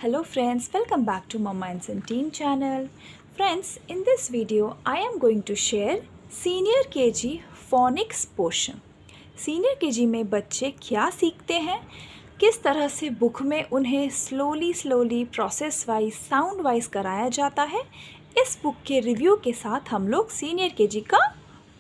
Hello friends, welcome back to Mama and Son Teen channel. Friends, in this video I am going to share Senior KG Phonics portion. Senior KG में बच्चे क्या सीखते हैं, किस तरह से book में उन्हें slowly process wise sound wise कराया जाता है, इस बुक के रिव्यू के साथ हम लोग सीनियर केजी का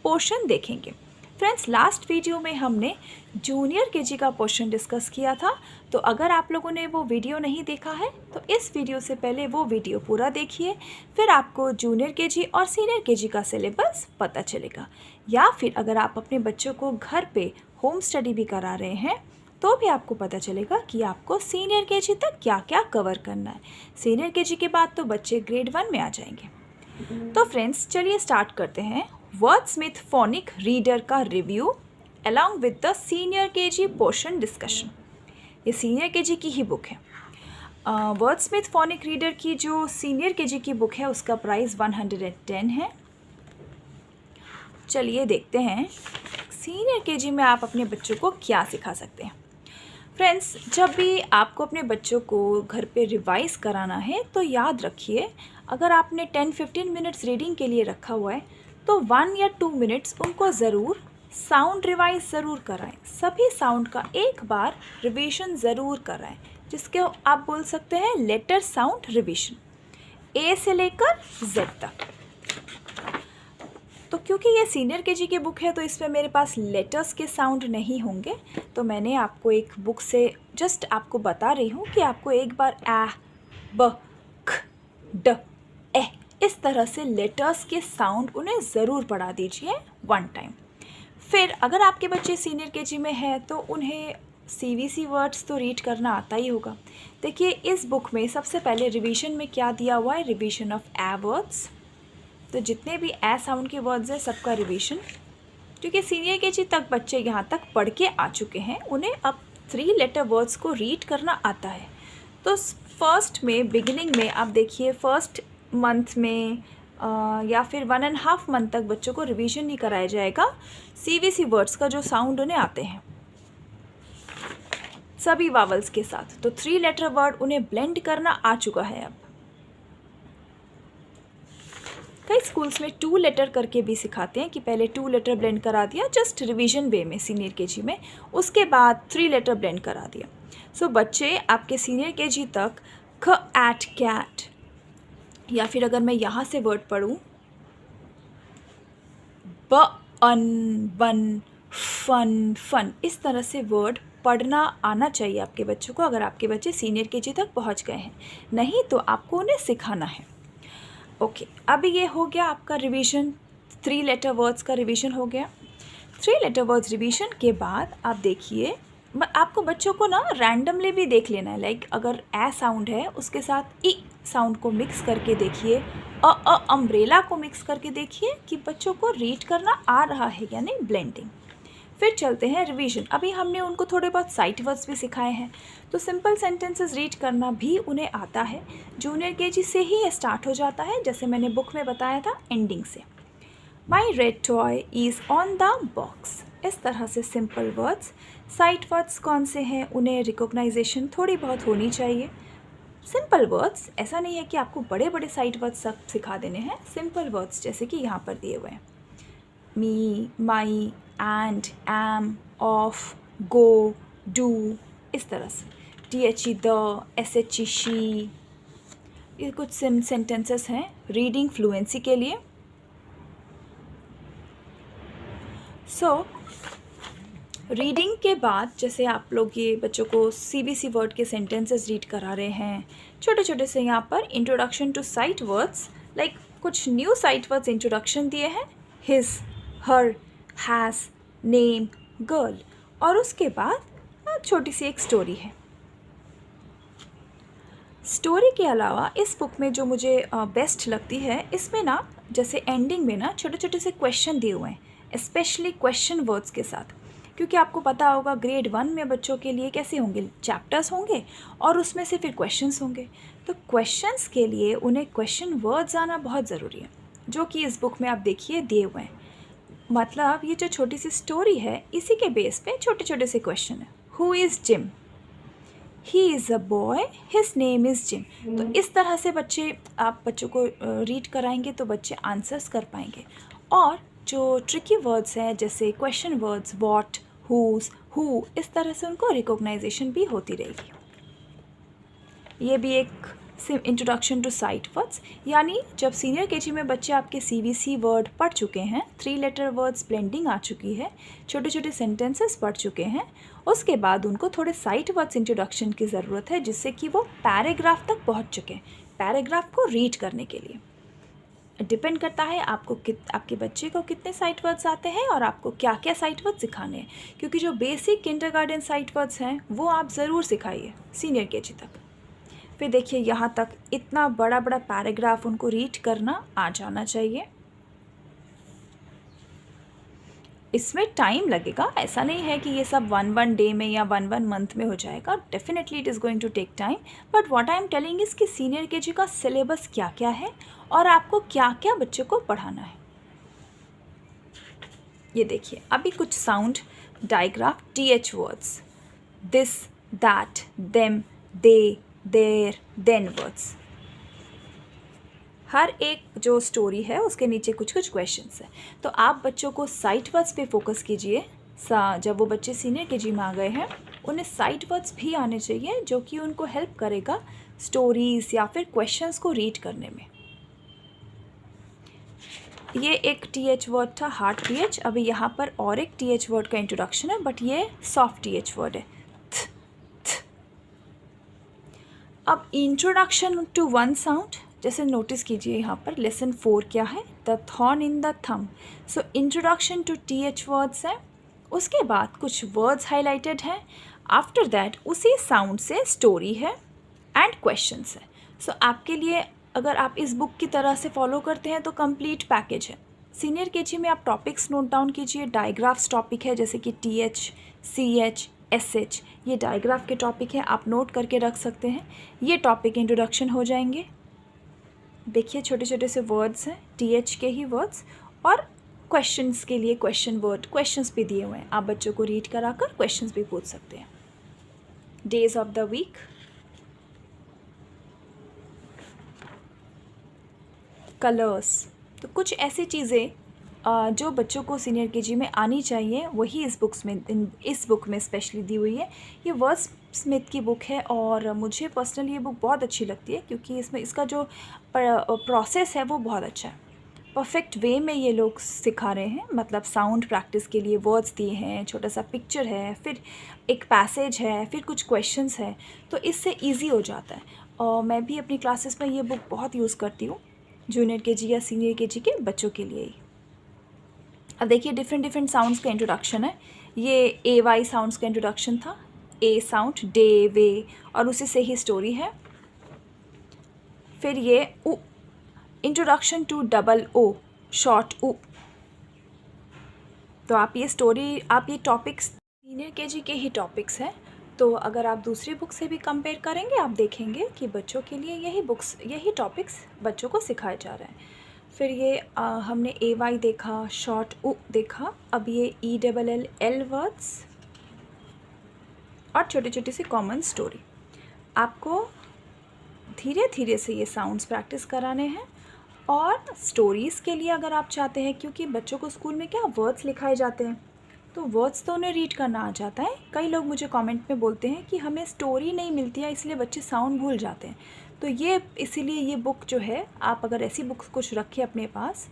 पोर्शन देखेंगे। फ्रेंड्स, लास्ट वीडियो में हमने जूनियर केजी का पोर्शन डिस्कस किया था, तो अगर आप लोगों ने वो वीडियो नहीं देखा है तो इस वीडियो से पहले वो वीडियो पूरा देखिए, फिर आपको जूनियर केजी और सीनियर केजी का सिलेबस पता चलेगा। या फिर अगर आप अपने बच्चों को घर पे होम स्टडी भी करा रहे हैं तो भी आपको पता चलेगा कि आपको सीनियर केजी तक क्या क्या कवर करना है। सीनियर केजी के बाद तो बच्चे ग्रेड 1 में आ जाएंगे। तो फ्रेंड्स, चलिए स्टार्ट करते हैं वर्डस्मिथ फोनिक रीडर का review along with the senior KG portion discussion. ये सीनियर केजी की ही बुक है। वर्डस्मिथ फोनिक रीडर की जो सीनियर केजी की बुक है उसका प्राइस 110 है। चलिए देखते हैं सीनियर केजी में आप अपने बच्चों को क्या सिखा सकते हैं। फ्रेंड्स, जब भी आपको अपने बच्चों को घर पे रिवाइज़ कराना है तो याद रखिए, अगर आपने 10-15 मिनट्स रीडिंग के लिए रखा हुआ है तो 1 या 2 मिनट्स उनको ज़रूर साउंड रिवाइज ज़रूर कराएं। सभी साउंड का एक बार रिवीजन ज़रूर कराएं, जिसके आप बोल सकते हैं लेटर साउंड रिवीजन, ए से लेकर जेड तक। तो क्योंकि ये सीनियर केजी की बुक है तो इसमें मेरे पास लेटर्स के साउंड नहीं होंगे, तो मैंने आपको एक बुक से जस्ट आपको बता रही हूँ कि आपको एक बार ए, ब, ख, ड, ए इस तरह से लेटर्स के साउंड उन्हें ज़रूर पढ़ा दीजिए 1 टाइम। फिर अगर आपके बच्चे सीनियर केजी में हैं तो उन्हें सीवीसी वर्ड्स तो रीड करना आता ही होगा। देखिए, इस बुक में सबसे पहले रिवीजन में क्या दिया हुआ है, रिवीजन ऑफ ए वर्ड्स। तो जितने भी ए साउंड के वर्ड्स हैं सबका रिवीजन, क्योंकि सीनियर केजी तक बच्चे यहाँ तक पढ़ के आ चुके हैं, उन्हें अब 3 लेटर वर्ड्स को रीड करना आता है। तो फर्स्ट में बिगिनिंग में आप देखिए, फर्स्ट मंथ में या फिर 1.5 मंथ तक बच्चों को रिवीजन नहीं कराया जाएगा सीवीसी वर्ड्स का जो साउंड उन्हें आते हैं सभी वावल्स के साथ। तो 3 लेटर वर्ड उन्हें ब्लेंड करना आ चुका है। अब कई स्कूल्स में 2 लेटर करके भी सिखाते हैं कि पहले 2 लेटर ब्लेंड करा दिया जस्ट रिवीजन वे में सीनियर केजी में, उसके बाद 3 लेटर ब्लेंड करा दिया। सो बच्चे आपके सीनियर केजी तक ख एट कैट, या फिर अगर मैं यहाँ से वर्ड पढ़ूँ ब अन बन फन फन, इस तरह से वर्ड पढ़ना आना चाहिए आपके बच्चों को, अगर आपके बच्चे सीनियर केजी तक पहुँच गए हैं। नहीं तो आपको उन्हें सिखाना है। ओके, अब ये हो गया आपका रिवीजन, 3 लेटर वर्ड्स का रिवीजन हो गया। 3 लेटर वर्ड्स रिवीजन के बाद आप देखिए, आपको बच्चों को ना रैंडमली भी देख लेना है। लाइक अगर ए साउंड है उसके साथ ई साउंड को मिक्स करके देखिए, अम्ब्रेला को मिक्स करके देखिए कि बच्चों को रीड करना आ रहा है, यानी ब्लेंडिंग। फिर चलते हैं रिवीजन। अभी हमने उनको थोड़े बहुत साइट वर्ड्स भी सिखाए हैं, तो सिंपल सेंटेंसेस रीड करना भी उन्हें आता है। जूनियर केजी से ही ये स्टार्ट हो जाता है, जैसे मैंने बुक में बताया था एंडिंग से। My red toy is on the box, इस तरह से सिंपल वर्ड्स। साइट वर्ड्स कौन से हैं, उन्हें रिकॉग्नाइजेशन थोड़ी बहुत होनी चाहिए। सिंपल वर्ड्स, ऐसा नहीं है कि आपको बड़े बड़े साइट वर्ड्स सब सिखा देने हैं। सिंपल वर्ड्स जैसे कि यहाँ पर दिए हुए हैं, me, my, and, am, of, go, do, इस तरह से। THE द, SHE शी, ये कुछ सेंटेंसेस हैं रीडिंग फ्लुएंसी के लिए। सो रीडिंग के बाद जैसे आप लोग ये बच्चों को CBC वर्ड के सेंटेंसेस रीड करा रहे हैं, छोटे छोटे से यहाँ पर introduction to sight words, like कुछ न्यू साइट वर्ड्स इंट्रोडक्शन दिए हैं, his, her, has, name, girl, और उसके बाद छोटी सी एक स्टोरी है। स्टोरी के अलावा इस बुक में जो मुझे बेस्ट लगती है, इसमें ना जैसे एंडिंग में ना छोटे छोटे से क्वेश्चन दिए हुए हैं, स्पेशली क्वेश्चन वर्ड्स के साथ, क्योंकि आपको पता होगा ग्रेड 1 में बच्चों के लिए कैसे होंगे, चैप्टर्स होंगे और उसमें से फिर क्वेश्चंस होंगे। तो क्वेश्चंस के लिए उन्हें क्वेश्चन वर्ड्स आना बहुत ज़रूरी है, जो कि इस बुक में आप देखिए दिए हुए हैं। मतलब ये जो छोटी सी स्टोरी है, इसी के बेस पे छोटे छोटे से क्वेश्चन है। Who is gym, he is a boy, his name is gym. तो इस तरह से आप बच्चों को रीड कराएंगे तो बच्चे आंसर्स कर पाएंगे। और जो ट्रिकी वर्ड्स हैं जैसे question words what, whose, who, इस तरह से उनको रिकॉग्नाइजेशन भी होती रहेगी। ये भी एक इंट्रोडक्शन टू साइट वर्ड्स, यानी जब सीनियर केजी में बच्चे आपके CVC वर्ड पढ़ चुके हैं, 3 लेटर वर्ड्स ब्लेंडिंग आ चुकी है, छोटे छोटे सेंटेंसेस पढ़ चुके हैं, उसके बाद उनको थोड़े साइट वर्ड्स इंट्रोडक्शन की ज़रूरत है जिससे कि वो पैराग्राफ तक पहुंच चुके हैं, पैराग्राफ को रीड करने के लिए। डिपेंड करता है आपके बच्चे को कितने साइट वर्ड्स आते हैं और आपको क्या क्या साइट वर्ड्स सिखाने हैं, क्योंकि जो बेसिक किंडरगार्टन साइट वर्ड्स हैं वो आप ज़रूर सिखाइए सीनियर केजी तक। फिर देखिए यहाँ तक इतना बड़ा बड़ा पैराग्राफ उनको रीड करना आ जाना चाहिए। इसमें टाइम लगेगा, ऐसा नहीं है कि ये सब 1 डे में या 1 मंथ में हो जाएगा। Definitely it is going to take time, but what I am telling is कि सीनियर केजी का सिलेबस क्या क्या है और आपको क्या क्या बच्चे को पढ़ाना है। ये देखिए अभी कुछ sound digraph TH words, this, that, them, they, there, then words. हर एक जो स्टोरी है उसके नीचे कुछ कुछ क्वेश्चंस है, तो आप बच्चों को साइट वर्ड्स पे फोकस कीजिए। जब वो बच्चे सीनियर केजी में आ गए हैं उन्हें साइट वर्ड्स भी आने चाहिए जो कि उनको हेल्प करेगा स्टोरीज़ या फिर क्वेश्चंस को रीड करने में। ये एक TH वर्ड था, हार्ड TH। अभी यहाँ पर और एक TH वर्ड का इंट्रोडक्शन है, बट ये सॉफ्ट TH वर्ड है, थ, थ। अब इंट्रोडक्शन टू वन साउंड, जैसे नोटिस कीजिए यहाँ पर लेसन 4 क्या है, the thorn in the thumb. So introduction to TH words है, उसके बाद कुछ वर्ड्स हाईलाइटेड हैं, आफ्टर दैट उसी साउंड से स्टोरी है एंड क्वेश्चंस है। सो आपके लिए अगर आप इस बुक की तरह से फॉलो करते हैं तो कंप्लीट पैकेज है। सीनियर केजी में आप टॉपिक्स नोट डाउन कीजिए, डायग्राफ्स टॉपिक है जैसे कि TH, CH, SH, ये डायग्राफ के टॉपिक हैं, आप नोट करके रख सकते हैं। ये टॉपिक इंट्रोडक्शन हो जाएंगे। देखिए छोटे छोटे से वर्ड्स हैं, TH के ही वर्ड्स, और क्वेश्चंस के लिए क्वेश्चंस भी दिए हुए हैं, आप बच्चों को रीड कराकर क्वेश्चंस भी पूछ सकते हैं। Days of the week, colours, तो कुछ ऐसी चीज़ें जो बच्चों को सीनियर केजी में आनी चाहिए वही इस बुक में स्पेशली दी हुई है। ये वर्ड्स स्मिथ की बुक है और मुझे पर्सनली ये बुक बहुत अच्छी लगती है क्योंकि इसका जो प्रोसेस है वो बहुत अच्छा है। परफेक्ट वे में ये लोग सिखा रहे हैं, मतलब साउंड प्रैक्टिस के लिए वर्ड्स दिए हैं, छोटा सा पिक्चर है, फिर एक पैसेज है, फिर कुछ क्वेश्चंस है, तो इससे ईजी हो जाता है। और मैं भी अपनी क्लासेस में ये बुक बहुत यूज़ करती हूँ, जूनियर केजी या सीनियर केजी के बच्चों के लिए ही। अब देखिए डिफरेंट साउंड्स का इंट्रोडक्शन है। ये AY साउंड्स का इंट्रोडक्शन था, A साउंड, डे, वे, और उसी से ही स्टोरी है। फिर ये उ, introduction to double O, short उ। तो आप ये टॉपिक्स सीनियर केजी के ही टॉपिक्स हैं, तो अगर आप दूसरी बुक से भी कंपेयर करेंगे आप देखेंगे कि बच्चों के लिए यही टॉपिक्स बच्चों को सिखाए जा रहे हैं। फिर ये हमने AY देखा, शॉर्ट उ देखा, अब ये ELL वर्ड्स और छोटी छोटी सी कॉमन स्टोरी। आपको धीरे धीरे से ये साउंड्स प्रैक्टिस कराने हैं। और स्टोरीज़ के लिए अगर आप चाहते हैं, क्योंकि बच्चों को स्कूल में क्या वर्ड्स लिखाए जाते हैं, तो वर्ड्स तो उन्हें रीड करना आ जाता है। कई लोग मुझे कमेंट में बोलते हैं कि हमें स्टोरी नहीं मिलती है इसलिए बच्चे साउंड भूल जाते हैं। तो इसीलिए ये बुक जो है, आप अगर ऐसी बुक्स कुछ रखें अपने पास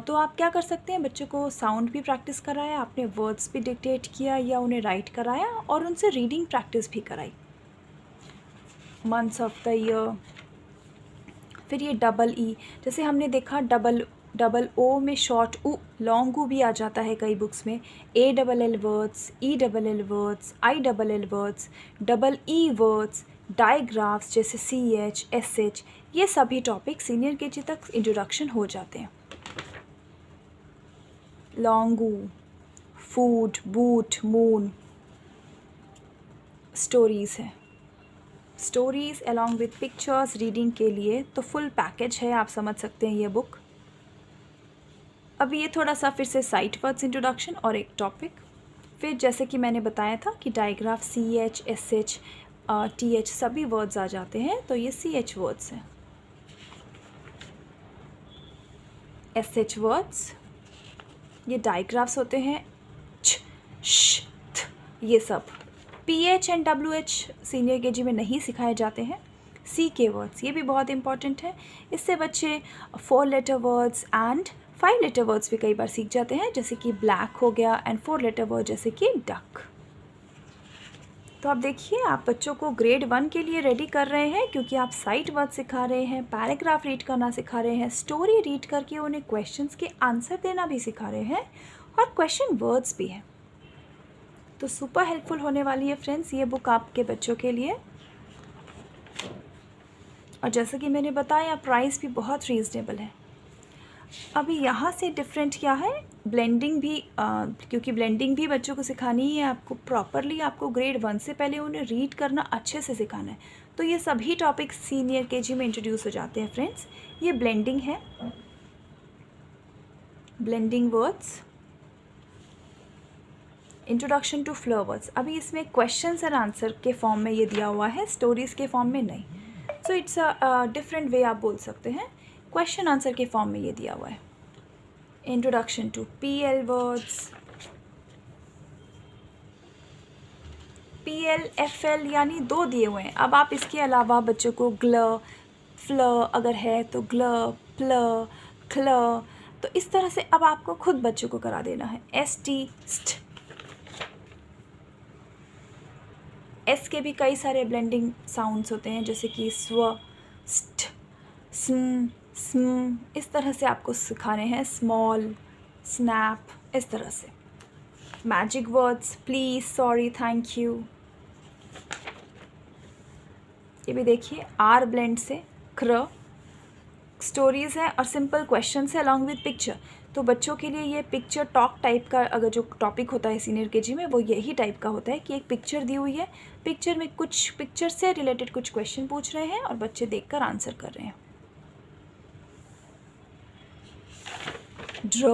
तो आप क्या कर सकते हैं, बच्चों को साउंड भी प्रैक्टिस कराया, आपने वर्ड्स भी डिक्टेट किया या उन्हें राइट कराया और उनसे रीडिंग प्रैक्टिस भी कराई। Months of the year. फिर ये डबल E, जैसे हमने देखा डबल O में शॉर्ट उ, लॉन्ग उ भी आ जाता है कई बुक्स में। ALL words, ELL words, ILL words, double E words, digraphs जैसे CH, SH, ये सभी टॉपिक सीनियर केजी तक इंट्रोडक्शन हो जाते हैं। लॉन्ग उ, फूड, बूट, मून, स्टोरीज़ है, stories along with pictures reading के लिए तो फुल पैकेज है, आप समझ सकते हैं ये बुक। अब ये थोड़ा सा फिर से साइट वर्ड्स इंट्रोडक्शन और एक टॉपिक। फिर जैसे कि मैंने बताया था कि डायग्राफ CH, SH, TH सभी वर्ड्स आ जाते हैं, तो ये CH वर्ड्स हैं। SH वर्ड्स, ये डाइग्राफ्स होते हैं, च, श, थ, ये सब। PH and WH senior KG में नहीं सिखाए जाते हैं। CK वर्ड्स, ये भी बहुत इंपॉर्टेंट है। इससे बच्चे 4 letter words and 5 letter words भी कई बार सीख जाते हैं, जैसे कि ब्लैक हो गया, एंड 4 लेटर वर्ड जैसे कि डक। तो आप देखिए, आप बच्चों को ग्रेड 1 के लिए रेडी कर रहे हैं, क्योंकि आप साइट वर्ड सिखा रहे हैं, पैराग्राफ रीड करना सिखा रहे हैं, स्टोरी रीड करके उन्हें क्वेश्चंस के आंसर देना भी सिखा रहे हैं, और क्वेश्चन वर्ड्स भी हैं। तो सुपर हेल्पफुल होने वाली है फ्रेंड्स ये बुक आपके बच्चों के लिए। और जैसा कि मैंने बताया, प्राइस भी बहुत रीज़नेबल है। अभी यहाँ से डिफरेंट क्या है, ब्लेंडिंग भी, क्योंकि ब्लेंडिंग भी बच्चों को सिखानी है आपको प्रॉपरली। आपको ग्रेड 1 से पहले उन्हें रीड करना अच्छे से सिखाना है, तो ये सभी टॉपिक्स सीनियर KG में इंट्रोड्यूस हो जाते हैं फ्रेंड्स। ये ब्लेंडिंग है, blending words, introduction to flowers. अभी इसमें क्वेश्चंस एंड आंसर के फॉर्म में ये दिया हुआ है, स्टोरीज़ के फॉर्म में नहीं। So it's a different way आप बोल सकते हैं, क्वेश्चन आंसर के फॉर्म में ये दिया हुआ है। Introduction to PL words, PL FL यानी 2 दिए हुए हैं। अब आप इसके अलावा बच्चों को ग्ल, फ्ल अगर है तो ग्ल, प्ल, क्ल, तो इस तरह से अब आपको खुद बच्चों को करा देना है। ST, स्ट, S के भी कई सारे ब्लेंडिंग साउंड्स होते हैं, जैसे कि स्व, स्ट, स्म, स्म, इस तरह से आपको सिखाने हैं। स्मॉल, स्नैप, इस तरह से। Magic words, please, sorry, thank you, ये भी देखिए। R ब्लेंड से क्र, स्टोरीज़ हैं और सिंपल क्वेश्चंस है अलॉन्ग विद पिक्चर। तो बच्चों के लिए ये पिक्चर टॉक टाइप का अगर जो टॉपिक होता है सीनियर KG में, वो यही टाइप का होता है कि एक पिक्चर दी हुई है, पिक्चर में कुछ पिक्चर से रिलेटेड कुछ क्वेश्चन पूछ रहे हैं और बच्चे देखकर आंसर कर रहे हैं। ड्र,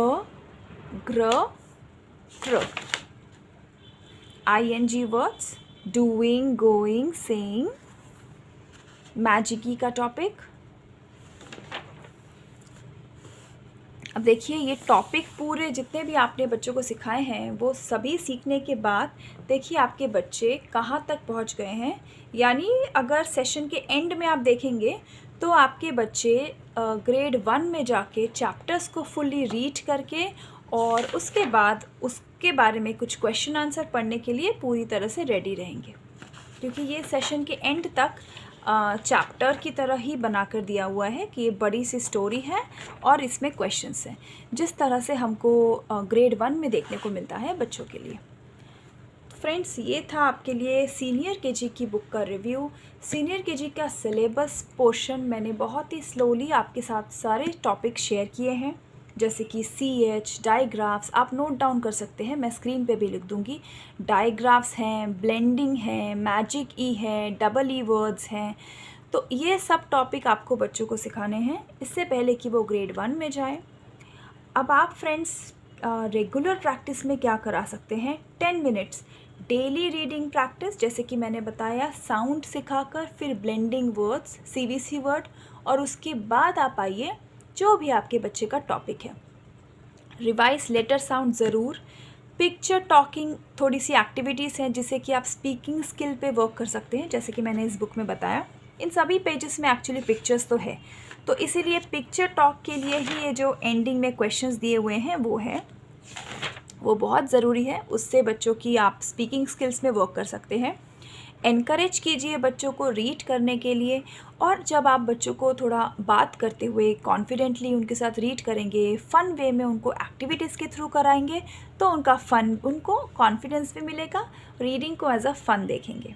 ग्र, क्र, ING words, doing, going, saying, magic e का टॉपिक। अब देखिए, ये टॉपिक पूरे जितने भी आपने बच्चों को सिखाए हैं, वो सभी सीखने के बाद देखिए आपके बच्चे कहाँ तक पहुँच गए हैं। यानी अगर सेशन के एंड में आप देखेंगे तो आपके बच्चे ग्रेड 1 में जाके चैप्टर्स को फुल्ली रीड करके और उसके बाद उसके बारे में कुछ क्वेश्चन आंसर पढ़ने के लिए पूरी तरह से रेडी रहेंगे, क्योंकि ये सेशन के एंड तक चैप्टर की तरह ही बना कर दिया हुआ है कि ये बड़ी सी स्टोरी है और इसमें क्वेश्चंस हैं, जिस तरह से हमको ग्रेड 1 में देखने को मिलता है बच्चों के लिए। फ्रेंड्स, ये था आपके लिए सीनियर KG की बुक का रिव्यू। सीनियर KG का सिलेबस पोर्शन मैंने बहुत ही स्लोली आपके साथ सारे टॉपिक शेयर किए हैं, जैसे कि CH, डाइग्राफ्स, आप नोट डाउन कर सकते हैं, मैं स्क्रीन पे भी लिख दूंगी। डाइग्राफ्स हैं, ब्लेंडिंग है, मैजिक E है, डबल E वर्ड्स हैं। तो ये सब टॉपिक आपको बच्चों को सिखाने हैं इससे पहले कि वो ग्रेड 1 में जाए। अब आप फ्रेंड्स रेगुलर प्रैक्टिस में क्या करा सकते हैं, 10 मिनट्स डेली रीडिंग प्रैक्टिस, जैसे कि मैंने बताया, साउंड सिखाकर, फिर ब्लेंडिंग वर्ड्स, CVC वर्ड, और उसके बाद आप आइए जो भी आपके बच्चे का टॉपिक है। रिवाइज लेटर साउंड ज़रूर, पिक्चर टॉकिंग, थोड़ी सी एक्टिविटीज़ हैं जिससे कि आप स्पीकिंग स्किल पे वर्क कर सकते हैं, जैसे कि मैंने इस बुक में बताया। इन सभी पेजेस में एक्चुअली पिक्चर्स तो है, तो इसीलिए पिक्चर टॉक के लिए ही ये जो एंडिंग में क्वेश्चंस दिए हुए हैं वो बहुत ज़रूरी है, उससे बच्चों की आप स्पीकिंग स्किल्स में वर्क कर सकते हैं। एनकरेज कीजिए बच्चों को रीड करने के लिए, और जब आप बच्चों को थोड़ा बात करते हुए कॉन्फिडेंटली उनके साथ रीड करेंगे, फ़न वे में उनको एक्टिविटीज़ के थ्रू कराएंगे, तो उनको कॉन्फिडेंस भी मिलेगा, रीडिंग को एज अ फ़न देखेंगे।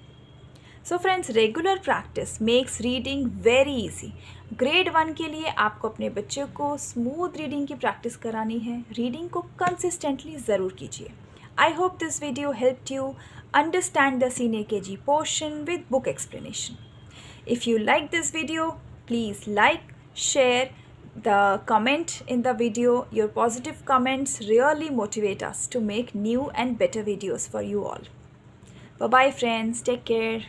So friends, regular practice makes reading very easy. Grade 1 के लिए आपको अपने बच्चे को स्मूथ रीडिंग की प्रैक्टिस करानी है, रीडिंग को कंसिस्टेंटली ज़रूर कीजिए। I hope this video helped you understand the Senior KG portion with book explanation. If you like this video, please like, share, the comment in the video. Your positive comments really motivate us to make new and better videos for you all. Bye bye friends, take care.